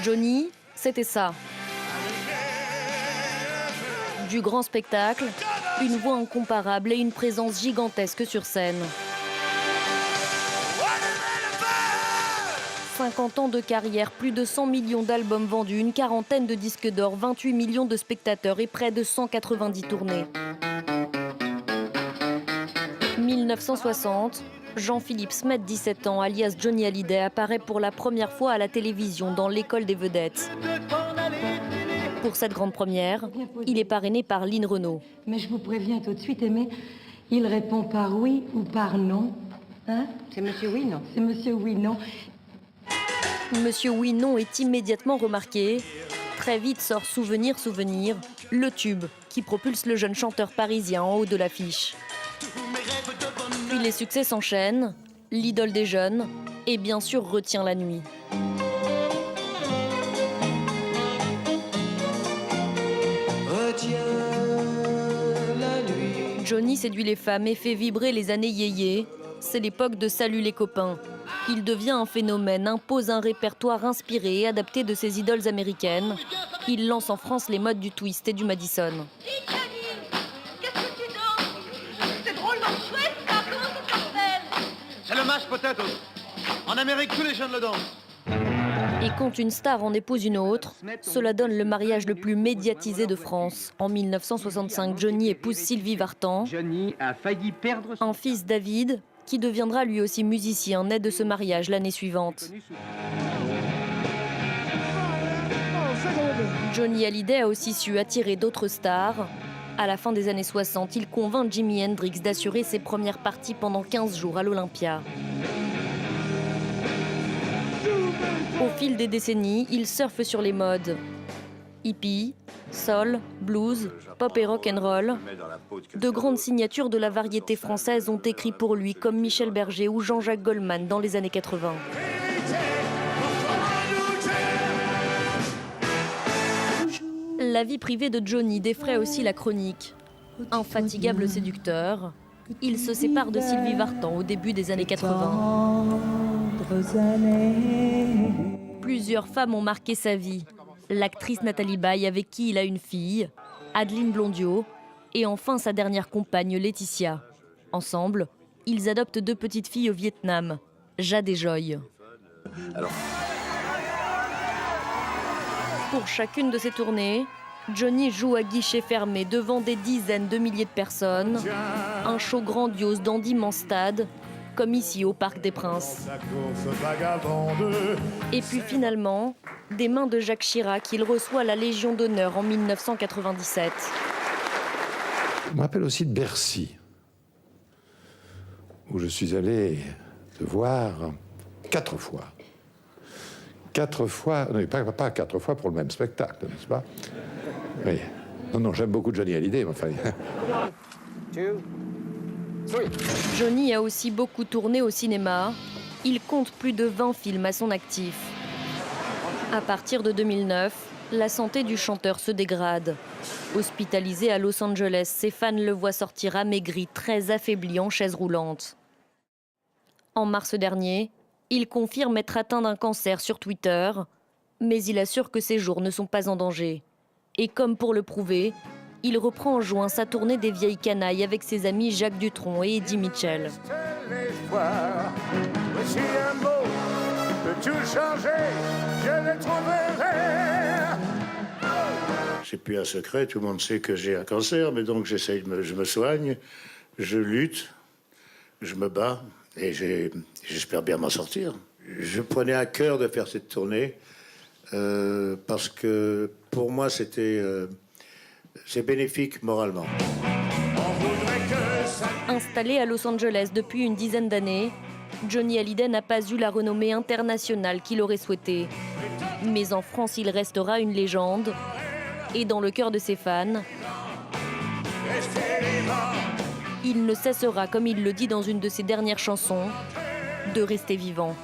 Johnny, c'était ça. Du grand spectacle, une voix incomparable et une présence gigantesque sur scène. 50 ans de carrière, plus de 100 millions d'albums vendus, une quarantaine de disques d'or, 28 millions de spectateurs et près de 190 tournées. 1960, Jean-Philippe Smet, 17 ans, alias Johnny Hallyday, apparaît pour la première fois à la télévision dans l'École des vedettes. Pour cette grande première, il est parrainé par Lynn Renaud. Mais je vous préviens tout de suite, Aimé, il répond par oui ou par non. Hein? C'est monsieur oui, non? C'est monsieur oui, non. Monsieur Oui Non est immédiatement remarqué. Très vite sort Souvenir, Souvenir, le tube qui propulse le jeune chanteur parisien en haut de l'affiche. Puis les succès s'enchaînent, l'idole des jeunes et bien sûr Retient la nuit. Johnny séduit les femmes et fait vibrer les années yéyé. C'est l'époque de Salut les copains. Il devient un phénomène, impose un répertoire inspiré et adapté de ses idoles américaines. Il lance en France les modes du twist et du Madison. Qu'est-ce que tu danses? C'est drôlement chouette, ça. Comment ça s'appelle? C'est le mashed potato. En Amérique, tous les jeunes le dansent. Et quand une star en épouse une autre, cela donne le mariage le plus médiatisé de France. En 1965, Johnny épouse Sylvie Vartan. Johnny a failli perdre Un fils, David, qui deviendra lui aussi musicien, naît de ce mariage l'année suivante. Johnny Hallyday a aussi su attirer d'autres stars. À la fin des années 60, il convainc Jimi Hendrix d'assurer ses premières parties pendant 15 jours à l'Olympia. Au fil des décennies, il surfe sur les modes. Hippie, soul, blues, pop et rock'n'roll. De grandes signatures de la variété française ont écrit pour lui, comme Michel Berger ou Jean-Jacques Goldman dans les années 80. La vie privée de Johnny défraie aussi la chronique. Infatigable séducteur, il se sépare de Sylvie Vartan au début des années 80. Plusieurs femmes ont marqué sa vie. L'actrice Nathalie Baye, avec qui il a une fille, Adeline Blondiot, et enfin sa dernière compagne, Laetitia. Ensemble, ils adoptent 2 petites filles au Vietnam, Jade et Joy. Pour chacune de ces tournées, Johnny joue à guichet fermé devant des dizaines de milliers de personnes. Un show grandiose dans d'immenses stades, comme ici au Parc des Princes. Et puis finalement, des mains de Jacques Chirac, il reçoit la Légion d'honneur en 1997. Je me rappelle aussi de Bercy, où je suis allé te voir 4 fois. 4 fois, non, pas 4 fois pour le même spectacle, n'est-ce pas? Oui. Non, j'aime beaucoup Johnny Hallyday, mais enfin... Johnny a aussi beaucoup tourné au cinéma. Il compte plus de 20 films à son actif. À partir de 2009, la santé du chanteur se dégrade. Hospitalisé à Los Angeles, ses fans le voient sortir amaigri, très affaibli en chaise roulante. En mars dernier, il confirme être atteint d'un cancer sur Twitter, mais il assure que ses jours ne sont pas en danger. Et comme pour le prouver, il reprend en juin sa tournée des vieilles canailles avec ses amis Jacques Dutronc et Eddie Mitchell. C'est plus un secret, tout le monde sait que j'ai un cancer, mais donc je me soigne, je lutte, je me bats et j'espère bien m'en sortir. Je prenais à cœur de faire cette tournée parce que pour moi c'est bénéfique moralement. Installé à Los Angeles depuis une dizaine d'années, Johnny Hallyday n'a pas eu la renommée internationale qu'il aurait souhaité. Mais en France, il restera une légende. Et dans le cœur de ses fans, il ne cessera, comme il le dit dans une de ses dernières chansons, de rester vivant.